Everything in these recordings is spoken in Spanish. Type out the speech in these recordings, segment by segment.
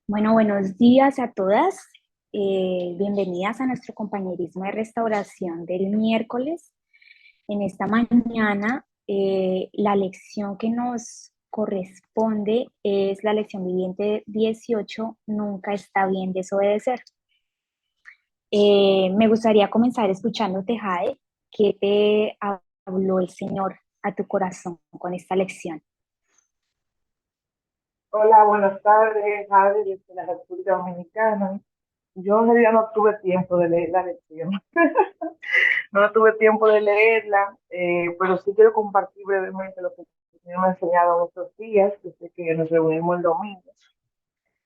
Bueno, buenos días a todas. Bienvenidas a nuestro compañerismo de restauración del miércoles. En esta mañana, la lección que nos corresponde es la lección viviente 18. Nunca está bien desobedecer. Me gustaría comenzar escuchándote, Jade. ¿Qué te habló el Señor a tu corazón con esta lección? Hola, buenas tardes, Javi, desde la República Dominicana. Yo en realidad no tuve tiempo de leer la lección, no tuve tiempo de leerla, pero sí quiero compartir brevemente lo que el Señor me ha enseñado en estos días, desde que nos reunimos el domingo.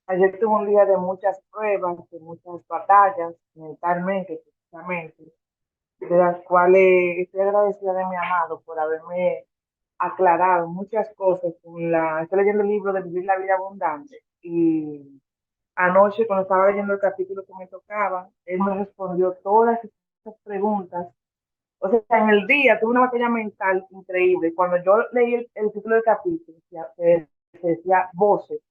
Ayer tuve un día de muchas pruebas, de muchas batallas, mentalmente, físicamente, de las cuales estoy agradecida de mi amado por haberme aclarado muchas cosas. Estoy leyendo el libro de Vivir la Vida Abundante y anoche, cuando estaba leyendo el capítulo que me tocaba, él me respondió todas esas preguntas. O sea, en el día tuve una batalla mental increíble. Cuando yo leí el título del capítulo, decía voces.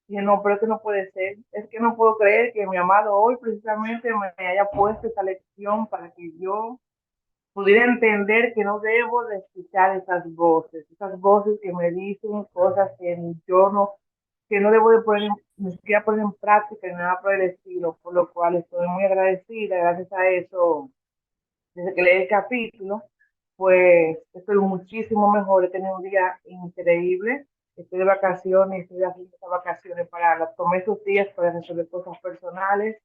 Dije, no, pero es que no puede ser. Es que no puedo creer que mi amado hoy precisamente me haya puesto esa lección para que yo pudiera entender que no debo de escuchar esas voces que me dicen cosas que no debo de poner, ni siquiera poner en práctica ni nada por el estilo, por lo cual estoy muy agradecida, gracias a eso, desde que leí el capítulo, pues estoy muchísimo mejor, he tenido un día increíble, estoy de vacaciones, estoy haciendo esas vacaciones tomé esos días para resolver cosas personales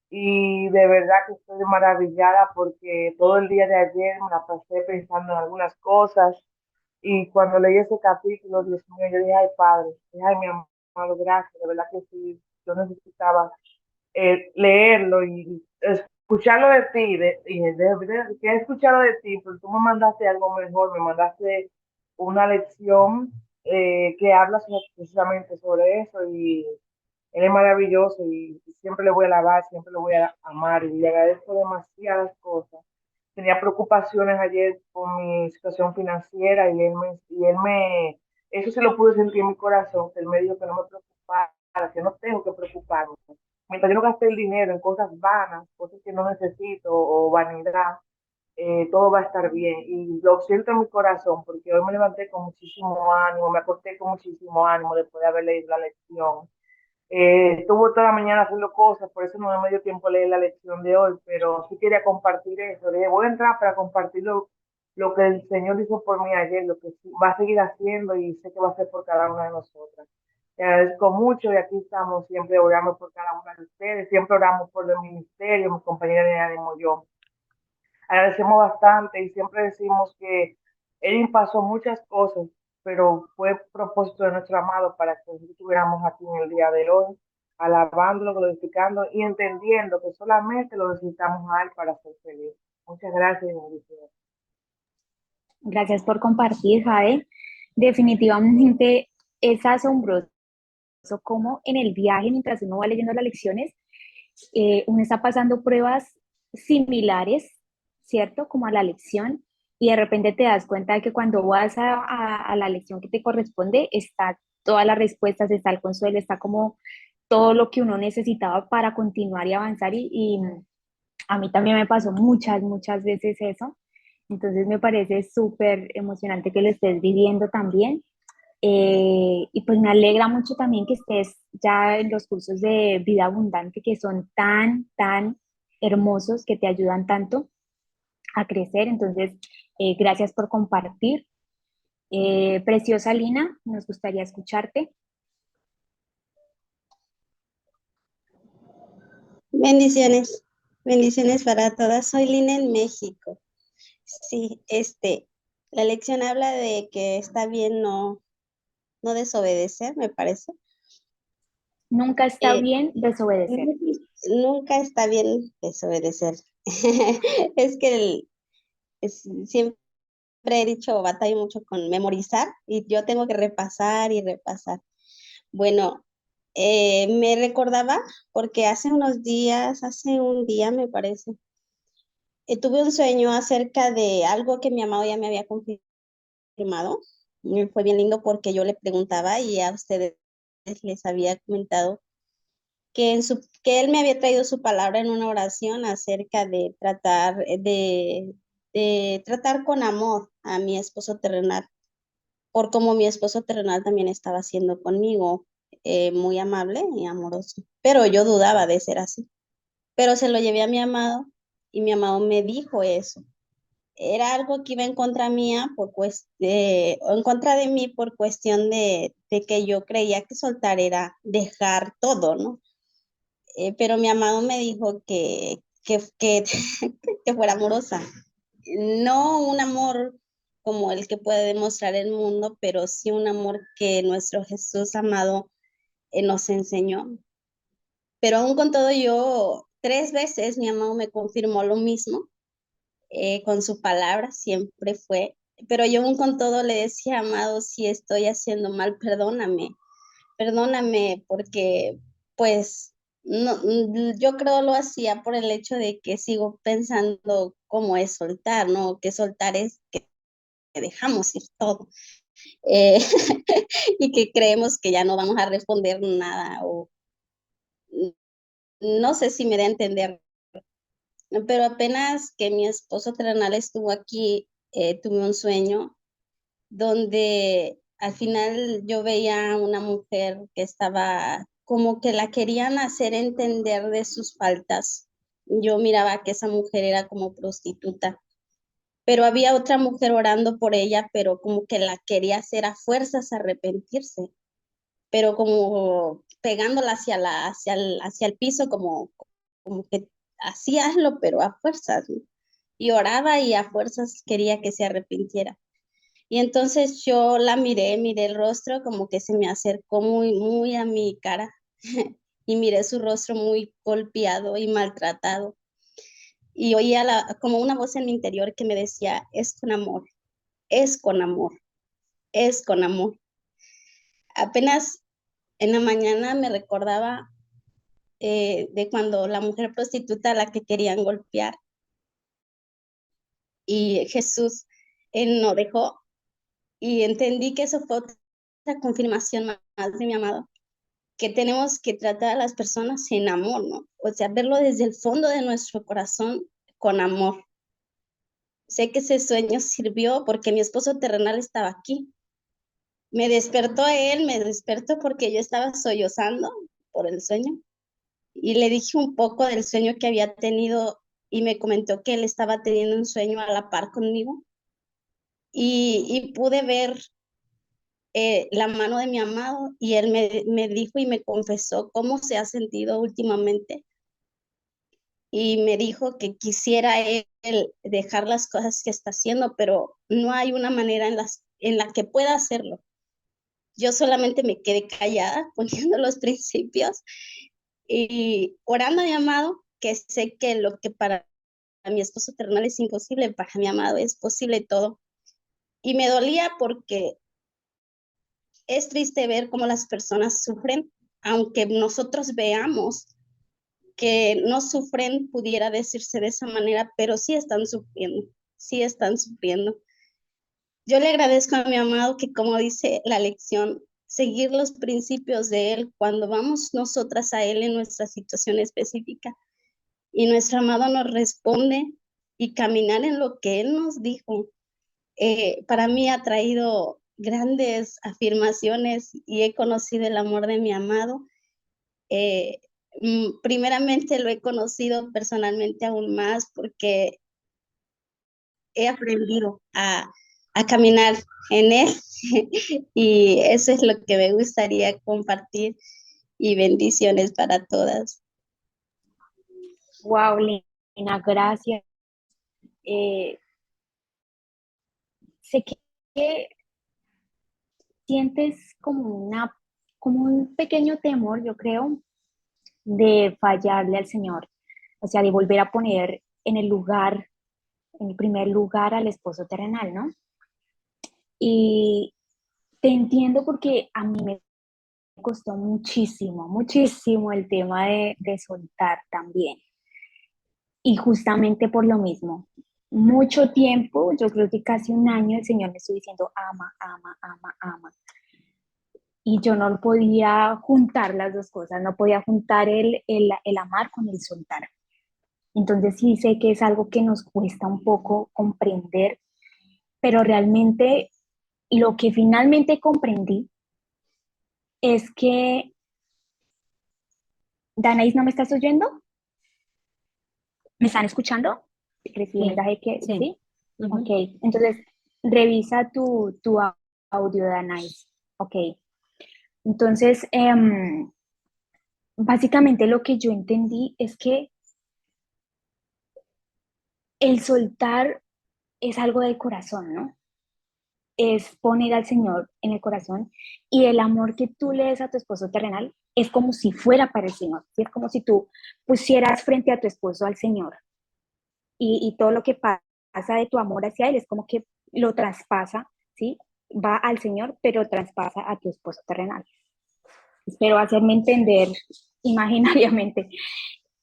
y de verdad que estoy maravillada porque todo el día de ayer me la pasé pensando en algunas cosas y cuando leí ese capítulo, Dios mío, yo dije, ay Padre, ay mi amado, gracias, de verdad que sí, yo necesitaba leerlo y escucharlo de ti, que he escuchado de ti, pero tú me mandaste algo mejor, me mandaste una lección que habla precisamente sobre eso y él es maravilloso y siempre le voy a alabar, siempre le voy a amar y le agradezco demasiadas cosas. Tenía preocupaciones ayer con mi situación financiera eso sí lo pude sentir en mi corazón, que él me dijo que no me preocupara, que no tengo que preocuparme. Mientras yo no gasté el dinero en cosas vanas, cosas que no necesito o vanidad, todo va a estar bien. Y lo siento en mi corazón porque hoy me levanté con muchísimo ánimo, me acosté con muchísimo ánimo después de haber leído la lección. Estuvo toda la mañana haciendo cosas, por eso no me dio tiempo a leer la lección de hoy, pero sí quería compartir eso. Le dije, voy a entrar para compartir lo que el Señor hizo por mí ayer, lo que va a seguir haciendo y sé que va a hacer por cada una de nosotras. Te agradezco mucho y aquí estamos siempre orando por cada una de ustedes, siempre oramos por el ministerio, mi compañera de ánimo y yo. Agradecemos bastante y siempre decimos que Él pasó muchas cosas, pero fue propósito de nuestro amado para que nosotros estuviéramos aquí en el día de hoy, alabándolo, glorificando y entendiendo que solamente lo necesitamos a Él para ser feliz. Muchas gracias y bendiciones. Gracias por compartir, Jade. Definitivamente es asombroso cómo en el viaje, mientras uno va leyendo las lecciones, uno está pasando pruebas similares, ¿cierto? Como a la lección, y de repente te das cuenta de que cuando vas a la lección que te corresponde, está todas las respuestas, está el consuelo, está como todo lo que uno necesitaba para continuar y avanzar, y a mí también me pasó muchas veces eso. Entonces me parece súper emocionante que lo estés viviendo también. Y pues me alegra mucho también que estés ya en los cursos de vida abundante que son tan hermosos, que te ayudan tanto a crecer. Entonces, gracias por compartir. Preciosa Lina, nos gustaría escucharte. Bendiciones, bendiciones para todas. Soy Lina en México. Sí, la lección habla de que está bien no desobedecer, me parece. Nunca está Eh, bien desobedecer. Nunca está bien desobedecer. Es que siempre he dicho, batallo mucho con memorizar y yo tengo que repasar y repasar. Bueno, me recordaba porque hace un día me parece, tuve un sueño acerca de algo que mi amado ya me había confirmado. Y fue bien lindo porque yo le preguntaba y a ustedes les había comentado que él me había traído su palabra en una oración acerca de tratar con amor a mi esposo terrenal, por como mi esposo terrenal también estaba haciendo conmigo, muy amable y amoroso. Pero yo dudaba de ser así. Pero se lo llevé a mi amado y mi amado me dijo eso. Era algo que iba en contra mía, o en contra de mí por cuestión de que yo creía que soltar era dejar todo, ¿no? Pero mi amado me dijo que fuera amorosa. No un amor como el que puede demostrar el mundo, pero sí un amor que nuestro Jesús amado nos enseñó. Pero aún con todo yo, 3 veces mi amado me confirmó lo mismo, con su palabra siempre fue, pero yo aún con todo le decía, amado, si estoy haciendo mal, perdóname, perdóname, porque pues no, yo creo lo hacía por el hecho de que sigo pensando cómo es soltar, ¿no? Que soltar es que dejamos ir todo, eh, y que creemos que ya no vamos a responder nada, o no sé si me da a entender, pero apenas que mi esposo terrenal estuvo aquí, tuve un sueño donde al final yo veía a una mujer que estaba como que la querían hacer entender de sus faltas. Yo miraba que esa mujer era como prostituta, pero había otra mujer orando por ella, pero como que la quería hacer a fuerzas arrepentirse, pero como pegándola hacia el piso, como que así hazlo, pero a fuerzas, ¿no? Y oraba y a fuerzas quería que se arrepintiera. Y entonces yo la miré el rostro, como que se me acercó muy a mi cara y miré su rostro muy golpeado y maltratado. Y oía como una voz en mi interior que me decía, es con amor, es con amor, es con amor. Apenas en la mañana me recordaba, de cuando la mujer prostituta a la que querían golpear y Jesús, él no dejó, y entendí que eso fue otra confirmación más de mi amado, que tenemos que tratar a las personas en amor, ¿no? O sea, verlo desde el fondo de nuestro corazón con amor. Sé que ese sueño sirvió porque mi esposo terrenal estaba aquí. Me despertó él, me despertó porque yo estaba sollozando por el sueño y le dije un poco del sueño que había tenido y me comentó que él estaba teniendo un sueño a la par conmigo y pude ver, la mano de mi amado y él me dijo y me confesó cómo se ha sentido últimamente y me dijo que quisiera él dejar las cosas que está haciendo, pero no hay una manera en la que pueda hacerlo. Yo solamente me quedé callada poniendo los principios y orando a mi amado, que sé que lo que para mi esposo terrenal es imposible, para mi amado es posible todo. Y me dolía porque es triste ver cómo las personas sufren, aunque nosotros veamos que no sufren, pudiera decirse de esa manera, pero sí están sufriendo, sí están sufriendo. Yo le agradezco a mi amado que, como dice la lección, seguir los principios de él cuando vamos nosotras a él en nuestra situación específica y nuestro amado nos responde y caminar en lo que él nos dijo. Para mí ha traído grandes afirmaciones y he conocido el amor de mi amado. Eh, Primeramente lo he conocido personalmente aún más porque he aprendido a caminar en él y eso es lo que me gustaría compartir y bendiciones para todas. Wow, Lina, gracias. Eh, sé que sientes como un pequeño temor, yo creo, de fallarle al Señor, o sea, de volver a poner en el primer lugar al esposo terrenal, ¿no? Y te entiendo porque a mí me costó muchísimo el tema de soltar también. Y justamente por lo mismo, mucho tiempo, yo creo que casi un año, el Señor me estuvo diciendo, ama, ama, ama, ama. y yo no podía juntar las dos cosas, no podía juntar el amar con el soltar. Entonces sí sé que es algo que nos cuesta un poco comprender, pero realmente lo que finalmente comprendí es que, Danais, ¿no me estás oyendo? ¿Me están escuchando? Recibí un Sí, mensaje que sí. sí. Ok, Ujú. entonces revisa tu audio, Danais. Ok, entonces básicamente lo que yo entendí es que el soltar es algo del corazón, ¿no? Es poner al Señor en el corazón y el amor que tú le des a tu esposo terrenal es como si fuera para el Señor, ¿sí? Es como si tú pusieras frente a tu esposo al Señor y todo lo que pasa de tu amor hacia Él es como que lo traspasa, ¿sí? Va al Señor, pero traspasa a tu esposo terrenal. Espero hacerme entender imaginariamente.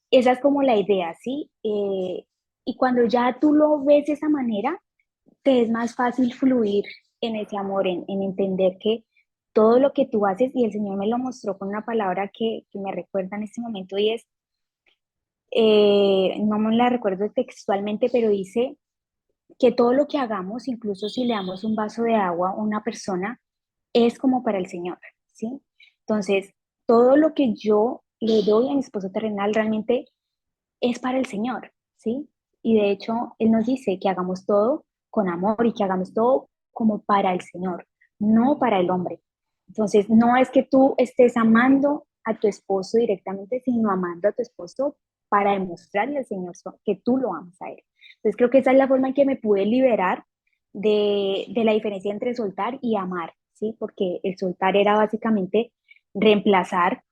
Esa es como la idea, ¿sí? Y cuando ya tú lo ves de esa manera, te es más fácil fluir en ese amor, en entender que todo lo que tú haces, y el Señor me lo mostró con una palabra que me recuerda en este momento, y es, no me la recuerdo textualmente, pero dice que todo lo que hagamos, incluso si le damos un vaso de agua a una persona, es como para el Señor, ¿sí? Entonces, todo lo que yo le doy a mi esposo terrenal realmente es para el Señor, ¿sí? Y de hecho, Él nos dice que hagamos todo con amor y que hagamos todo como para el Señor, no para el hombre. Entonces, no es que tú estés amando a tu esposo directamente, sino amando a tu esposo para demostrarle al Señor que tú lo amas a Él. Entonces, creo que esa es la forma en que me pude liberar de la diferencia entre soltar y amar, ¿sí? Porque el soltar era básicamente reemplazar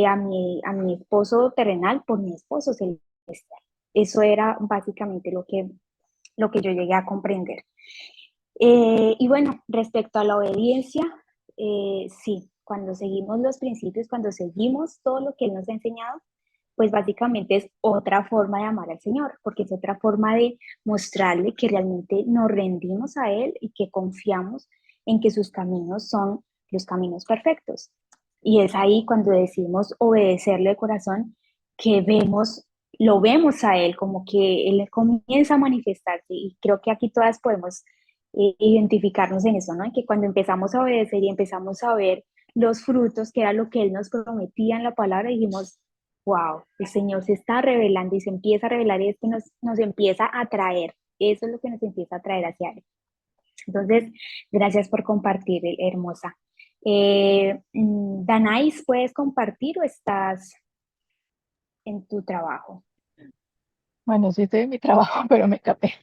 a mi esposo terrenal por mi esposo celestial. Eso era básicamente lo que yo llegué a comprender. Y bueno, respecto a la obediencia, sí, cuando seguimos los principios, cuando seguimos todo lo que Él nos ha enseñado, pues básicamente es otra forma de amar al Señor, porque es otra forma de mostrarle que realmente nos rendimos a Él y que confiamos en que sus caminos son los caminos perfectos. Y es ahí cuando decidimos obedecerle de corazón que lo vemos a Él, como que Él comienza a manifestarse. Y creo que aquí todas podemos identificarnos en eso, ¿no? En que cuando empezamos a obedecer y empezamos a ver los frutos, que era lo que Él nos prometía en la palabra, dijimos, wow, el Señor se está revelando y se empieza a revelar y esto nos empieza a traer. Eso es lo que nos empieza a traer hacia Él. Entonces, gracias por compartir, hermosa. Danais, ¿puedes compartir o estás en tu trabajo? Bueno, sí estoy en mi trabajo, pero me escapé.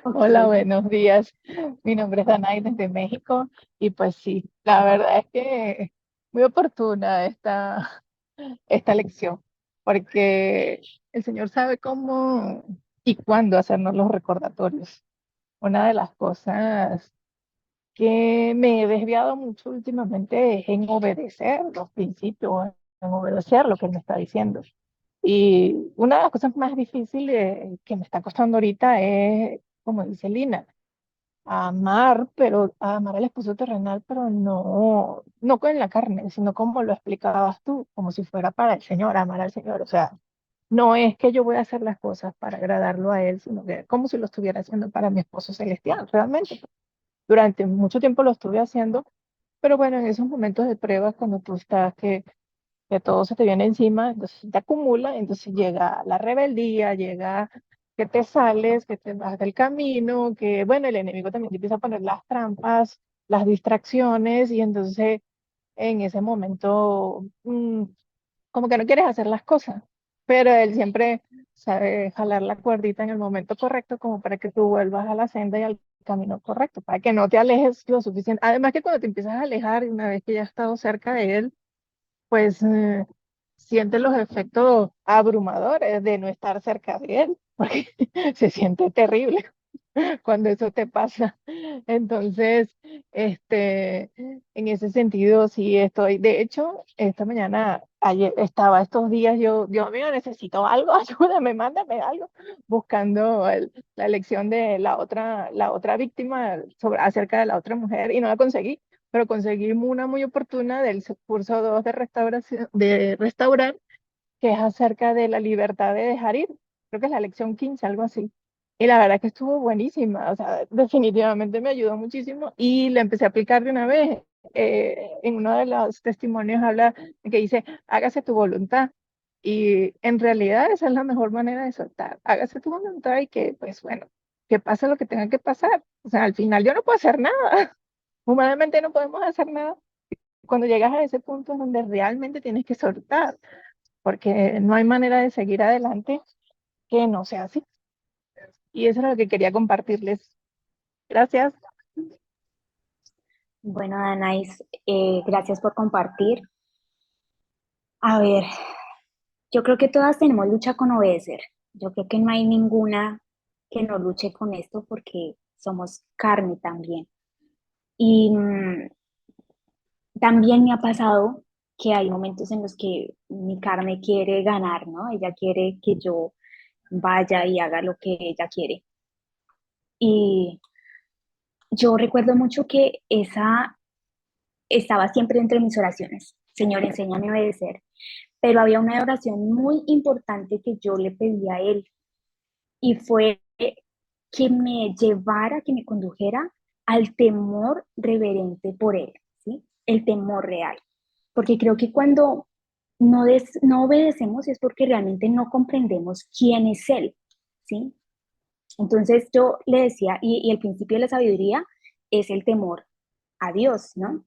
Ok, Hola, buenos días. Mi nombre es Danay desde México y pues sí, la verdad es que muy oportuna esta lección, porque el Señor sabe cómo y cuándo hacernos los recordatorios. Una de las cosas que me he desviado mucho últimamente es en obedecer los principios, en obedecer lo que Él me está diciendo. Y una de las cosas más difíciles que me está costando ahorita es, como dice Lina, amar, pero amar al esposo terrenal, pero no con la carne, sino como lo explicabas tú, como si fuera para el Señor, amar al Señor. O sea, no es que yo voy a hacer las cosas para agradarlo a Él, sino que como si lo estuviera haciendo para mi esposo celestial, realmente. Durante mucho tiempo lo estuve haciendo, pero bueno, en esos momentos de pruebas, cuando tú estás que todo se te viene encima, entonces se te acumula, entonces llega la rebeldía, llega que te sales, que te vas del camino, que bueno, el enemigo también te empieza a poner las trampas, las distracciones, y entonces en ese momento como que no quieres hacer las cosas, pero él siempre sabe jalar la cuerdita en el momento correcto como para que tú vuelvas a la senda y al camino correcto, para que no te alejes lo suficiente. Además que cuando te empiezas a alejar, y una vez que ya has estado cerca de él, pues siente los efectos abrumadores de no estar cerca de él, porque se siente terrible cuando eso te pasa. Entonces, en ese sentido, sí estoy. De hecho, esta mañana, ayer, estaba estos días, yo, Dios mío, necesito algo, ayúdame, mándame algo, buscando la lección de la otra víctima acerca de la otra mujer y no la conseguí. pero conseguí una muy oportuna del curso 2 de restauración, de restaurar, que es acerca de la libertad de dejar ir. Creo que es la lección 15, algo así. Y la verdad que estuvo buenísima, o sea, definitivamente me ayudó muchísimo y la empecé a aplicar de una vez. En uno de los testimonios habla de que dice, hágase tu voluntad. Y en realidad esa es la mejor manera de soltar. Hágase tu voluntad y que, pues bueno, que pase lo que tenga que pasar. O sea, al final yo no puedo hacer nada. Humanamente no podemos hacer nada. Cuando llegas a ese punto en donde realmente tienes que soltar, porque no hay manera de seguir adelante que no sea así. Y eso es lo que quería compartirles. Gracias. Bueno, Danais, gracias por compartir. A ver, yo creo que todas tenemos lucha con obedecer. Yo creo que no hay ninguna que no luche con esto porque somos carne también. Y también me ha pasado que hay momentos en los que mi carne quiere ganar, ¿no? Ella quiere que yo vaya y haga lo que ella quiere. Y yo recuerdo mucho que esa estaba siempre entre mis oraciones. Señor, enséñame a obedecer. Pero había una oración muy importante que yo le pedí a él y fue que me llevara, que me condujera al temor reverente por él, ¿sí? El temor real. Porque creo que cuando no obedecemos es porque realmente no comprendemos quién es él, ¿sí? Entonces yo le decía, y el principio de la sabiduría es el temor a Dios, ¿no?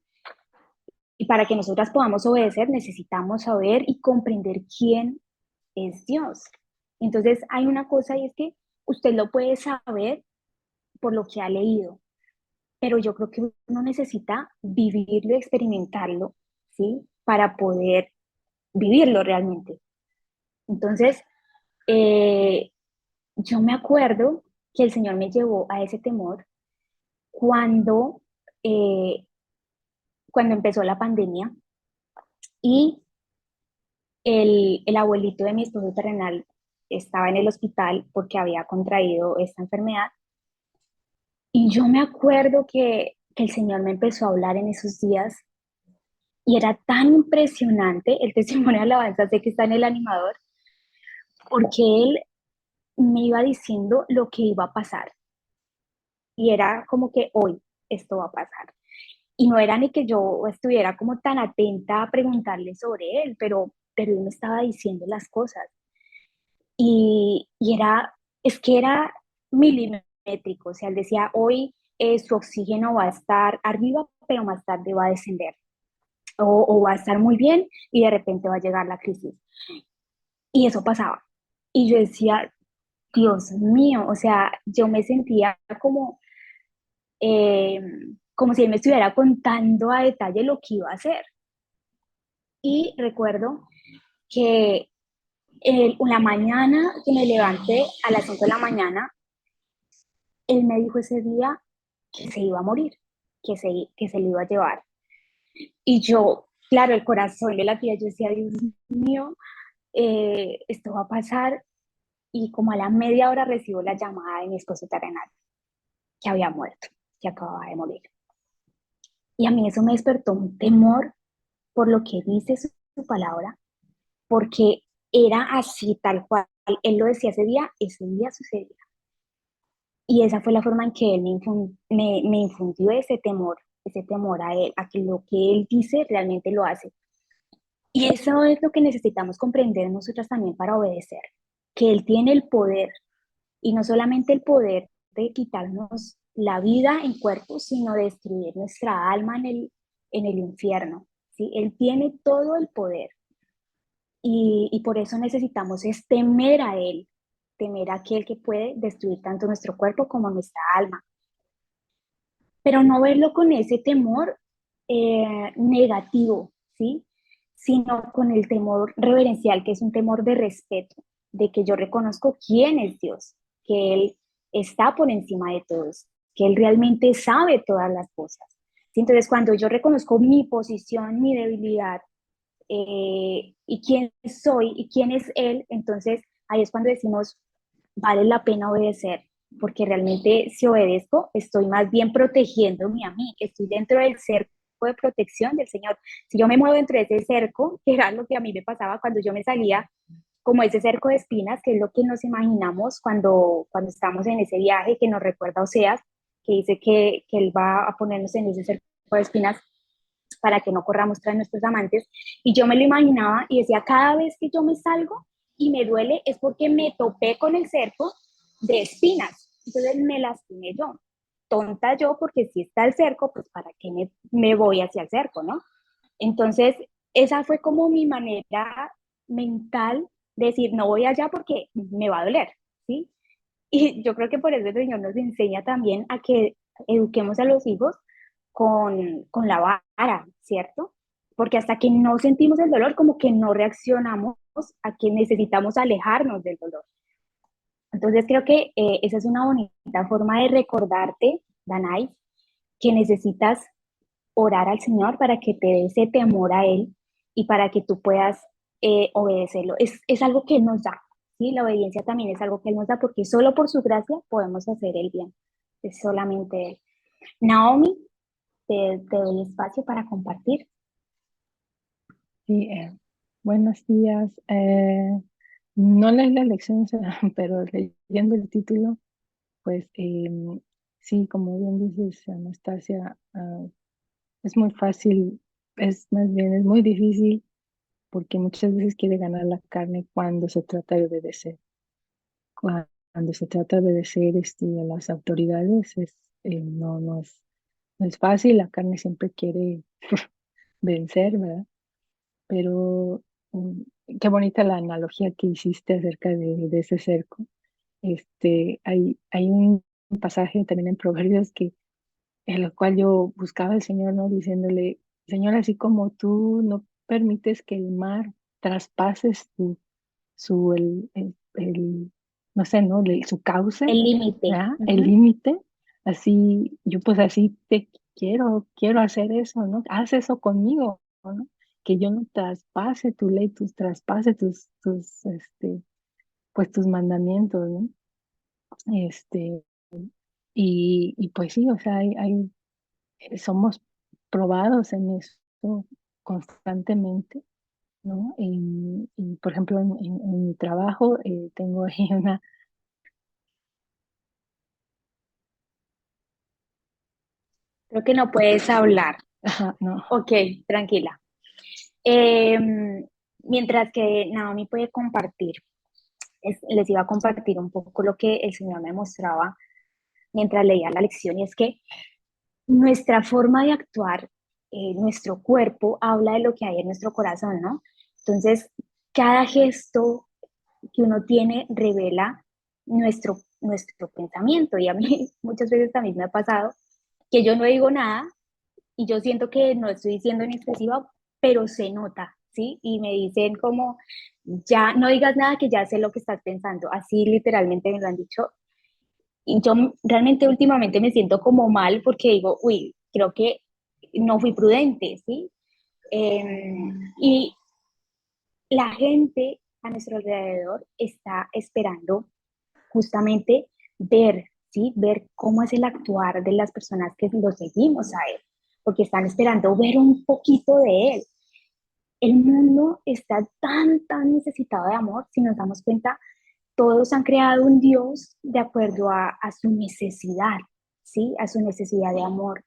Y para que nosotras podamos obedecer necesitamos saber y comprender quién es Dios. Entonces hay una cosa y es que usted lo puede saber por lo que ha leído, pero yo creo que uno necesita vivirlo, experimentarlo, ¿sí? Para poder vivirlo realmente. Entonces, eh, yo me acuerdo que el Señor me llevó a ese temor cuando, eh, cuando empezó la pandemia y el abuelito de mi esposo terrenal estaba en el hospital porque había contraído esta enfermedad. Y yo me acuerdo que el Señor me empezó a hablar en esos días y era tan impresionante el testimonio de alabanza, sé que está en el animador, porque Él me iba diciendo lo que iba a pasar. Y era como que hoy esto va a pasar. Y no era ni que yo estuviera como tan atenta a preguntarle sobre Él, pero Él me estaba diciendo las cosas. Y era, es que era milimétrico, o sea, él decía, hoy su oxígeno va a estar arriba, pero más tarde va a descender, o va a estar muy bien y de repente va a llegar la crisis. Y eso pasaba. Y yo decía, Dios mío, o sea, yo me sentía eh, como si él me estuviera contando a detalle lo que iba a hacer. Y recuerdo que una mañana que me levanté a las 5 de la mañana, él me dijo ese día que se iba a morir, que se lo iba a llevar. Y yo, claro, el corazón le latía, yo decía, Dios mío, esto va a pasar. Y como a la media hora recibo la llamada de mi esposo terrenal, que había muerto, que acababa de morir. Y a mí eso me despertó un temor por lo que dice su palabra, porque era así, tal cual. Él lo decía ese día sucedía. Y esa fue la forma en que él me infundió ese temor a él, a que lo que él dice realmente lo hace. Y eso es lo que necesitamos comprender nosotras también para obedecer, que él tiene el poder, y no solamente el poder de quitarnos la vida en cuerpo, sino de destruir nuestra alma en el infierno. ¿Sí? Él tiene todo el poder. Y por eso necesitamos es temer a Él, temer a aquel que puede destruir tanto nuestro cuerpo como nuestra alma. Pero no verlo con ese temor negativo, ¿sí? Sino con el temor reverencial, que es un temor de respeto, de que yo reconozco quién es Dios, que Él está por encima de todos, que Él realmente sabe todas las cosas. ¿Sí? Entonces, cuando yo reconozco mi posición, mi debilidad, y quién soy y quién es Él, entonces ahí es cuando decimos, vale la pena obedecer, porque realmente si obedezco, estoy más bien protegiéndome a mí, estoy dentro del cerco de protección del Señor. Si yo me muevo dentro de ese cerco, que era lo que a mí me pasaba cuando yo me salía, como ese cerco de espinas, que es lo que nos imaginamos cuando estamos en ese viaje, que nos recuerda a Oseas, que dice que Él va a ponernos en ese cerco de espinas para que no corramos tras nuestros amantes. Y yo me lo imaginaba y decía, cada vez que yo me salgo y me duele es porque me topé con el cerco de espinas. Entonces me lastimé yo. Tonta yo, porque si está el cerco, pues para qué me voy hacia el cerco, ¿no? Entonces, esa fue como mi manera mental de decir, no voy allá porque me va a doler, ¿sí? Y yo creo que por eso el Señor nos enseña también a que eduquemos a los hijos con la vara, ¿cierto? Porque hasta que no sentimos el dolor, como que no reaccionamos a que necesitamos alejarnos del dolor. Entonces creo que esa es una bonita forma de recordarte, Danay, que necesitas orar al Señor para que te dé ese temor a Él y para que tú puedas obedecerlo. Es algo que Él nos da, ¿sí? La obediencia también es algo que Él nos da porque solo por su gracia podemos hacer el bien. Es solamente Él. Naomi, te doy espacio para compartir. Sí, buenos días. No leí la lección, pero leyendo el título, pues sí, como bien dices, Anastasia, es muy fácil, es más bien, es muy difícil porque muchas veces quiere ganar la carne cuando se trata de obedecer. Cuando se trata de obedecer a las autoridades, no es fácil, la carne siempre quiere vencer, ¿verdad? Pero qué bonita la analogía que hiciste acerca de ese cerco. Hay un pasaje también en Proverbios en el cual yo buscaba al Señor, ¿no? Diciéndole, Señor, así como tú no permites que el mar traspases no sé, ¿no? Su cauce, El límite. ¿verdad? El límite, así, yo pues así te quiero hacer eso, ¿no? Haz eso conmigo, ¿no? Que yo no traspase tu ley, traspase pues tus mandamientos, ¿no? Este, y pues sí, o sea, somos probados en eso constantemente, ¿no? Y, por ejemplo, en mi trabajo tengo ahí una. Creo que no puedes hablar. Ajá, no. Ok, tranquila. Eh, Mientras que Naomi puede compartir, les iba a compartir un poco lo que el Señor me mostraba mientras leía la lección, y es que nuestra forma de actuar, nuestro cuerpo habla de lo que hay en nuestro corazón, ¿no? Entonces, cada gesto que uno tiene revela nuestro pensamiento, y a mí muchas veces también me ha pasado que yo no digo nada y yo siento que no estoy diciendo ni expresiva, pero se nota, ¿sí? Y me dicen como, ya no digas nada que ya sé lo que estás pensando, así literalmente me lo han dicho. Y yo realmente últimamente me siento como mal porque digo, uy, creo que no fui prudente, ¿sí? Y la gente a nuestro alrededor está esperando justamente ver, ¿sí? Ver cómo es el actuar de las personas que lo seguimos a él, porque están esperando ver un poquito de él. El mundo está tan necesitado de amor, si nos damos cuenta, todos han creado un Dios de acuerdo a su necesidad, ¿sí? A su necesidad de amor.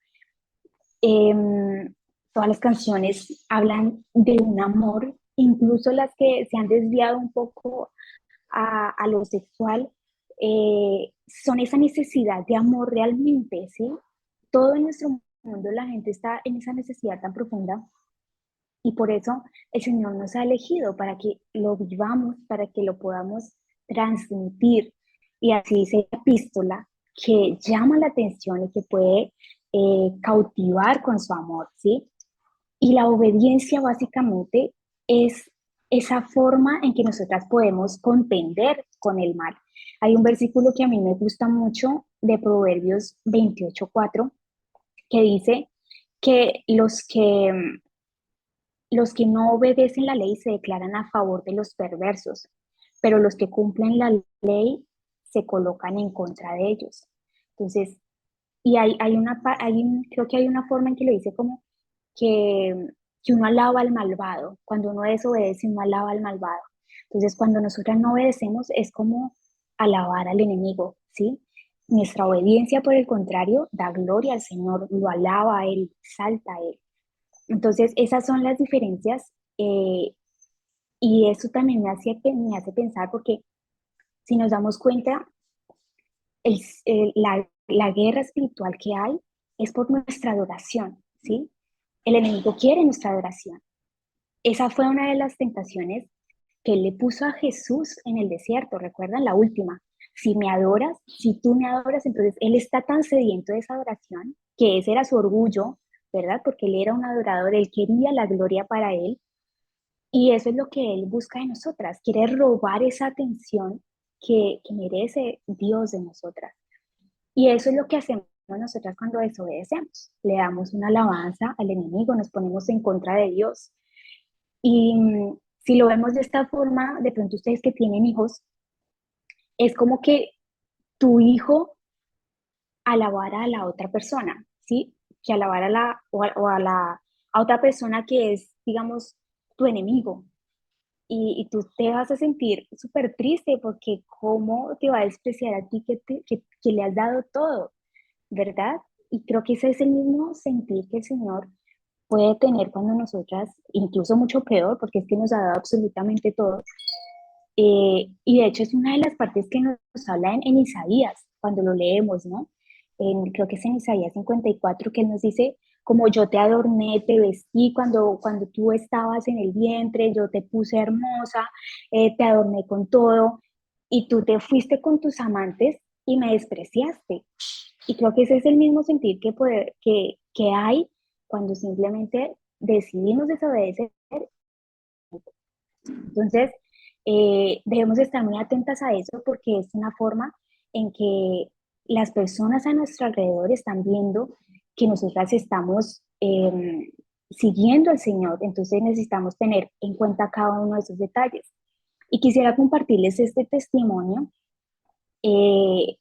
Todas las canciones hablan de un amor, incluso las que se han desviado un poco a lo sexual, son esa necesidad de amor realmente, ¿sí? Todo en nuestro mundo la gente está en esa necesidad tan profunda y por eso el Señor nos ha elegido para que lo vivamos, para que lo podamos transmitir. Y así dice la epístola que llama la atención y que puede cautivar con su amor, ¿sí? Y la obediencia básicamente es esa forma en que nosotras podemos contender con el mal. Hay un versículo que a mí me gusta mucho de Proverbios 28:4 que dice que los que no obedecen la ley se declaran a favor de los perversos, pero los que cumplen la ley se colocan en contra de ellos. Entonces, y creo que hay una forma en que lo dice como que, que uno alaba al malvado. Cuando uno desobedece, uno alaba al malvado. Entonces, cuando nosotras no obedecemos, es como alabar al enemigo, ¿sí? Nuestra obediencia, por el contrario, da gloria al Señor, lo alaba a Él, salta a Él. Entonces, esas son las diferencias, y eso también me hace pensar porque si nos damos cuenta, la guerra espiritual que hay es por nuestra adoración, ¿sí? El enemigo quiere nuestra adoración. Esa fue una de las tentaciones que él le puso a Jesús en el desierto, ¿recuerdan? La última. Si me adoras, si tú me adoras, entonces él está tan sediento de esa adoración, que ese era su orgullo, ¿verdad? Porque él era un adorador, él quería la gloria para él, y eso es lo que él busca de nosotras, quiere robar esa atención que merece Dios de nosotras. Y eso es lo que hacemos nosotras cuando desobedecemos. Le damos una alabanza al enemigo, nos ponemos en contra de Dios. Y si lo vemos de esta forma, de pronto ustedes que tienen hijos, es como que tu hijo alabara a la otra persona, ¿sí? Que alabara a otra persona que es, digamos, tu enemigo. Y tú te vas a sentir súper triste porque cómo te va a despreciar a ti que le has dado todo, ¿verdad? Y creo que ese es el mismo sentir que el Señor puede tener cuando nosotras, incluso mucho peor, porque es que nos ha dado absolutamente todo. Y de hecho es una de las partes que nos habla en Isaías, cuando lo leemos, ¿no? Creo que es en Isaías 54 que él nos dice, como yo te adorné, te vestí cuando tú estabas en el vientre, yo te puse hermosa, te adorné con todo, y tú te fuiste con tus amantes y me despreciaste. Y creo que ese es el mismo sentir que hay cuando simplemente decidimos desobedecer. Entonces, debemos estar muy atentas a eso porque es una forma en que las personas a nuestro alrededor están viendo que nosotras estamos siguiendo al Señor. Entonces necesitamos tener en cuenta cada uno de esos detalles. Y quisiera compartirles este testimonio, eh,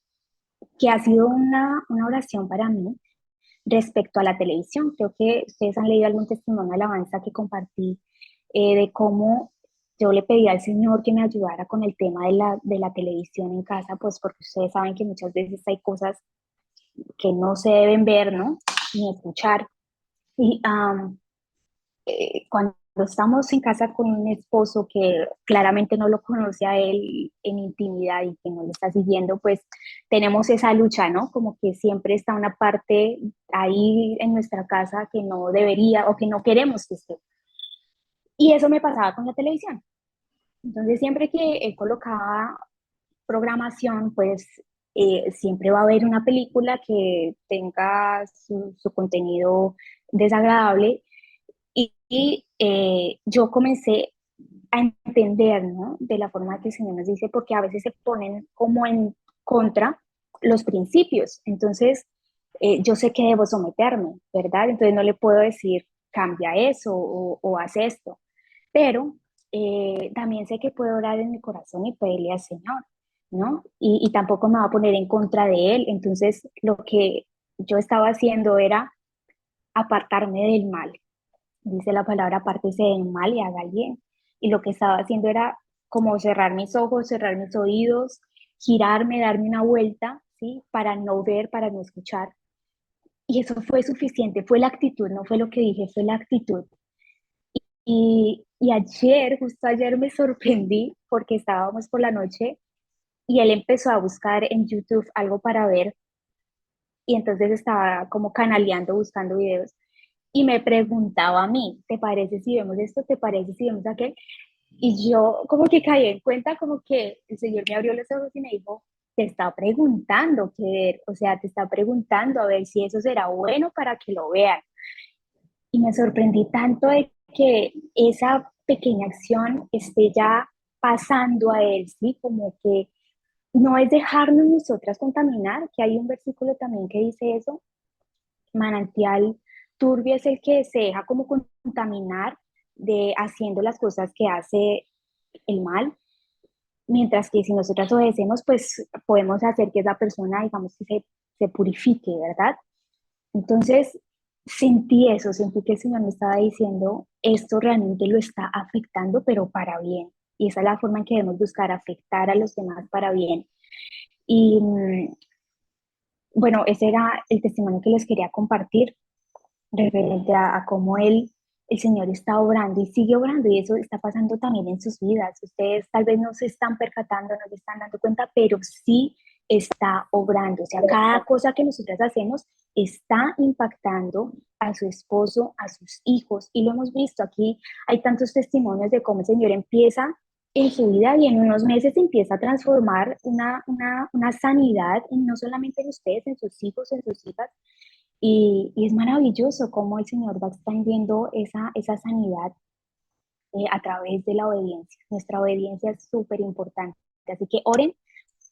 que ha sido una oración para mí respecto a la televisión. Creo que ustedes han leído algún testimonio de alabanza que compartí, de cómo yo le pedí al Señor que me ayudara con el tema de la televisión en casa, pues porque ustedes saben que muchas veces hay cosas que no se deben ver, ¿no? Ni escuchar. Y cuando estamos en casa con un esposo que claramente no lo conoce a él en intimidad y que no lo está siguiendo, pues tenemos esa lucha, ¿no? Como que siempre está una parte ahí en nuestra casa que no debería o que no queremos que esté. Y eso me pasaba con la televisión. Entonces, siempre que él colocaba programación, pues siempre va a haber una película que tenga su contenido desagradable, y yo comencé a entender, ¿no? De la forma que el Señor nos dice, porque a veces se ponen como en contra los principios. Entonces, yo sé que debo someterme, ¿verdad? Entonces no le puedo decir, cambia eso o haz esto. Pero también sé que puedo orar en mi corazón y pedirle al Señor, ¿no? Y tampoco me va a poner en contra de Él. Entonces, lo que yo estaba haciendo era apartarme del mal. Dice la palabra, apártese del mal y haga el bien. Y lo que estaba haciendo era como cerrar mis ojos, cerrar mis oídos, girarme, darme una vuelta, ¿sí? Para no ver, para no escuchar. Y eso fue suficiente, fue la actitud, no fue lo que dije, fue la actitud. Y ayer, justo ayer me sorprendí porque estábamos por la noche y él empezó a buscar en YouTube algo para ver, y entonces estaba como canaleando, buscando videos, y me preguntaba a mí, ¿te parece si vemos esto? ¿Te parece si vemos aquel? Y yo como que caí en cuenta, como que el Señor me abrió los ojos y me dijo, te está preguntando qué ver, o sea, te está preguntando a ver si eso será bueno para que lo vean. Y me sorprendí tanto de que esa pequeña acción esté ya pasando a él, ¿sí? Como que no es dejarnos nosotras contaminar, que hay un versículo también que dice eso, manantial turbio es el que se deja como contaminar de haciendo las cosas que hace el mal, mientras que si nosotras obedecemos, pues podemos hacer que esa persona, digamos, que se purifique, ¿verdad? Entonces, sentí eso, sentí que el Señor me estaba diciendo, esto realmente lo está afectando, pero para bien. Y esa es la forma en que debemos buscar afectar a los demás para bien. Y bueno, ese era el testimonio que les quería compartir referente a cómo el Señor está obrando y sigue obrando y eso está pasando también en sus vidas. Ustedes tal vez no se están percatando, no se están dando cuenta, pero sí está obrando. O sea, cada cosa que nosotras hacemos está impactando a su esposo, a sus hijos y lo hemos visto aquí. Hay tantos testimonios de cómo el Señor empieza en su vida y en unos meses empieza a transformar una sanidad, no solamente en ustedes, en sus hijos, en sus hijas, y es maravilloso cómo el Señor va extendiendo esa sanidad a través de la obediencia. Nuestra obediencia es súper importante. Así que oren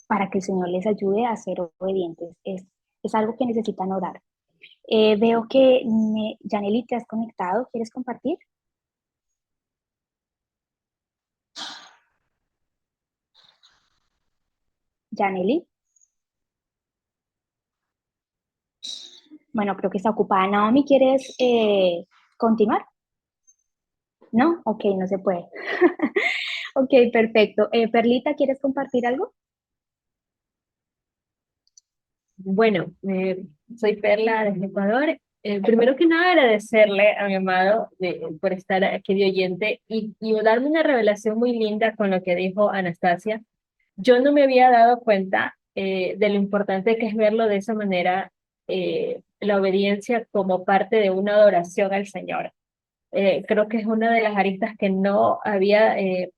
para que el Señor les ayude a ser obedientes. Es algo que necesitan orar. Veo que Janely te has conectado. ¿Quieres compartir? Janely. Bueno, creo que está ocupada. Naomi, ¿quieres continuar? ¿No? Ok, no se puede. Ok, perfecto. Perlita, ¿quieres compartir algo? Bueno, soy Perla desde Ecuador. Primero que nada, agradecerle a mi amado por estar aquí de oyente y darme una revelación muy linda con lo que dijo Anastasia. Yo no me había dado cuenta de lo importante que es verlo de esa manera, la obediencia como parte de una adoración al Señor. Creo que es una de las aristas que no había eh,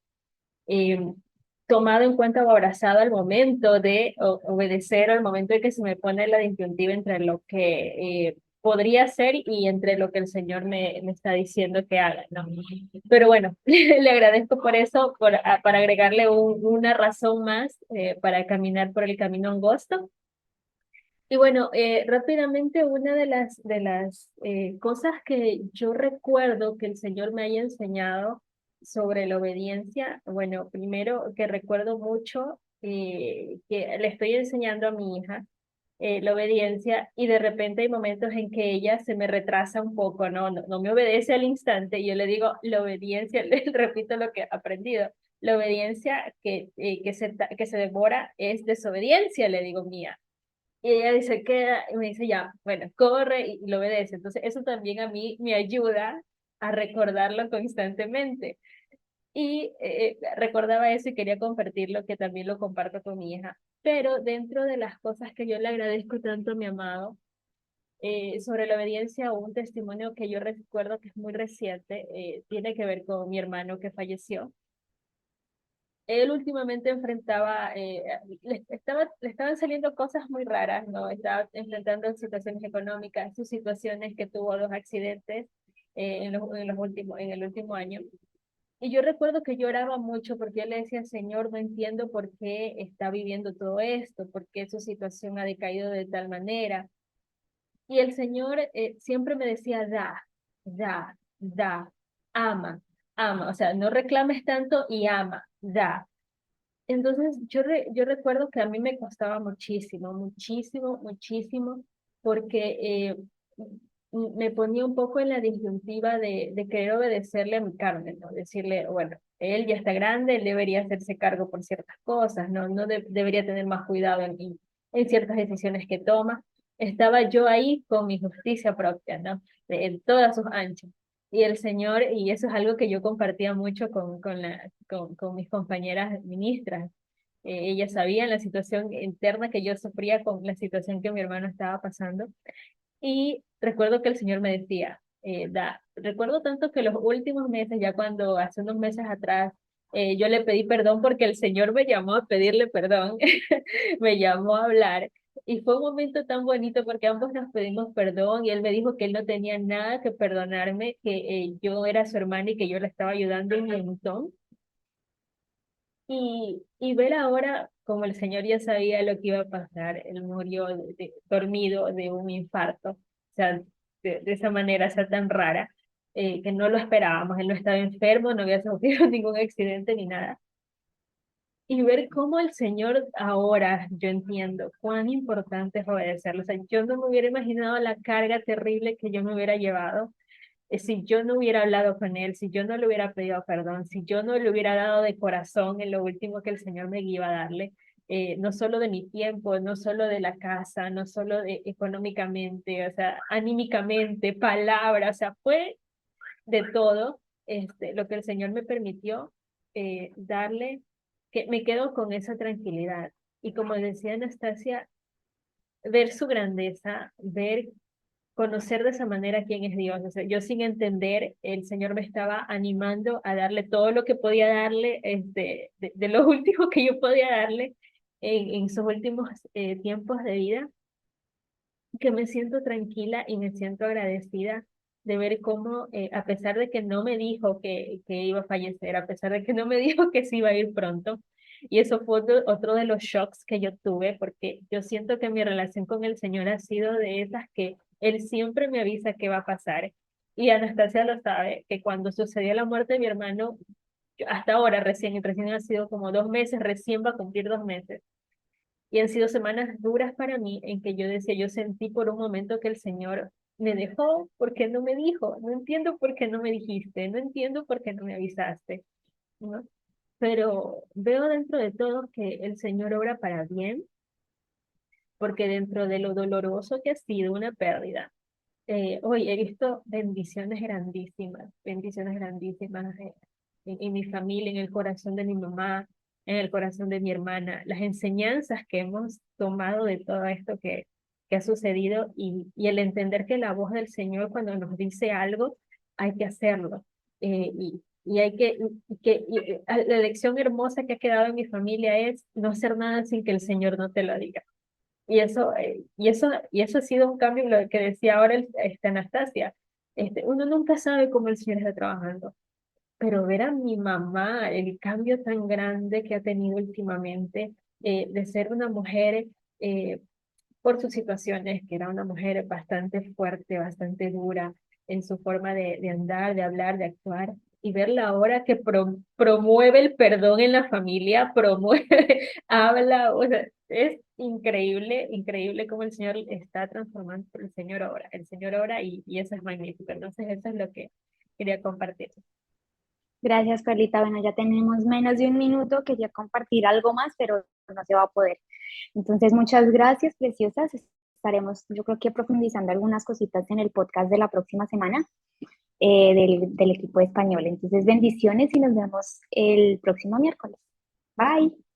tomado en cuenta o abrazado al momento de obedecer, al momento de que se me pone la disyuntiva entre lo que podría hacer y entre lo que el Señor me está diciendo que haga, ¿no? Pero bueno, le agradezco por eso, para agregarle una razón más para caminar por el camino angosto. Y bueno, rápidamente una de las cosas que yo recuerdo que el Señor me haya enseñado sobre la obediencia, bueno, primero que recuerdo mucho que le estoy enseñando a mi hija la obediencia y de repente hay momentos en que ella se me retrasa un poco, no me obedece al instante y yo le digo, la obediencia, le repito lo que he aprendido, la obediencia que se demora es desobediencia, le digo mía. Y ella dice que, y me dice ya, bueno, corre y lo obedece. Entonces, eso también a mí me ayuda a recordarlo constantemente. Y recordaba eso y quería compartirlo, que también lo comparto con mi hija. Pero dentro de las cosas que yo le agradezco tanto a mi amado, sobre la obediencia, un testimonio que yo recuerdo que es muy reciente, tiene que ver con mi hermano que falleció. Él últimamente enfrentaba, le estaban saliendo cosas muy raras, ¿no? Estaba enfrentando situaciones económicas, sus situaciones que tuvo dos accidentes en el último año. Y yo recuerdo que lloraba mucho porque yo le decía, Señor, no entiendo por qué está viviendo todo esto, por qué su situación ha decaído de tal manera. Y el Señor siempre me decía, da, ama, ama. O sea, no reclames tanto y ama, da. Entonces, yo recuerdo que a mí me costaba muchísimo, muchísimo, muchísimo, porque me ponía un poco en la disyuntiva de querer obedecerle a mi carne, ¿no? Decirle, bueno, él ya está grande, él debería hacerse cargo por ciertas cosas, no debería tener más cuidado en ciertas decisiones que toma. Estaba yo ahí con mi justicia propia, ¿no? En todas sus anchas. Y el Señor, y eso es algo que yo compartía mucho con mis compañeras ministras. Ellas sabían la situación interna que yo sufría con la situación que mi hermano estaba pasando. Y recuerdo que el Señor me decía, recuerdo tanto que los últimos meses, ya cuando hace unos meses atrás, yo le pedí perdón porque el Señor me llamó a pedirle perdón, me llamó a hablar. Y fue un momento tan bonito porque ambos nos pedimos perdón y él me dijo que él no tenía nada que perdonarme, que yo era su hermana y que yo le estaba ayudando un montón. Y ver ahora como el Señor ya sabía lo que iba a pasar, él murió dormido de un infarto, o sea, de esa manera, o sea, tan rara, que no lo esperábamos, él no estaba enfermo, no había sufrido ningún accidente ni nada. y ver cómo el Señor ahora, yo entiendo cuán importante es obedecerlo. O sea, yo no me hubiera imaginado la carga terrible que yo me hubiera llevado si yo no hubiera hablado con él, si yo no le hubiera pedido perdón, si yo no le hubiera dado de corazón en lo último que el Señor me iba a darle, no solo de mi tiempo, no solo de la casa, no solo de económicamente, o sea, anímicamente, palabras, o sea, fue de todo lo que el Señor me permitió darle, que me quedo con esa tranquilidad. Y como decía Anastasia, ver su grandeza, ver, conocer de esa manera quién es Dios. O sea, yo sin entender, el Señor me estaba animando a darle todo lo que podía darle, de lo último que yo podía darle en sus últimos tiempos de vida, que me siento tranquila y me siento agradecida de ver cómo, a pesar de que no me dijo que iba a fallecer, a pesar de que no me dijo que se iba a ir pronto, y eso fue otro de los shocks que yo tuve, porque yo siento que mi relación con el Señor ha sido de esas que Él siempre me avisa qué va a pasar. Y Anastasia lo sabe, que cuando sucedió la muerte de mi hermano, hasta ahora recién ha sido como 2 meses, recién va a cumplir 2 meses. Y han sido semanas duras para mí en que yo decía, yo sentí por un momento que el Señor me dejó, ¿por qué no me dijo? No entiendo por qué no me dijiste, no entiendo por qué no me avisaste, ¿no? Pero veo dentro de todo que el Señor obra para bien, porque dentro de lo doloroso que ha sido una pérdida, hoy he visto bendiciones grandísimas en mi familia, en el corazón de mi mamá, en el corazón de mi hermana, las enseñanzas que hemos tomado de todo esto que ha sucedido y el entender que la voz del Señor cuando nos dice algo, hay que hacerlo. Y hay la lección hermosa que ha quedado en mi familia es no hacer nada sin que el Señor no te lo diga. Y eso ha sido un cambio, lo que decía ahora Anastasia. Uno nunca sabe cómo el Señor está trabajando, pero ver a mi mamá, el cambio tan grande que ha tenido últimamente, de ser una mujer, eh, por sus situaciones, que era una mujer bastante fuerte, bastante dura en su forma de andar, de hablar, de actuar, y verla ahora que promueve el perdón en la familia, promueve, habla, o sea, es increíble, increíble cómo el Señor está transformando, el Señor obra y eso es magnífico. Entonces eso es lo que quería compartir. Gracias, Carlita. Bueno, ya tenemos menos de un minuto. Quería compartir algo más, pero no se va a poder. Entonces, muchas gracias, preciosas. Estaremos, yo creo que profundizando algunas cositas en el podcast de la próxima semana del equipo español. Entonces, bendiciones y nos vemos el próximo miércoles. Bye.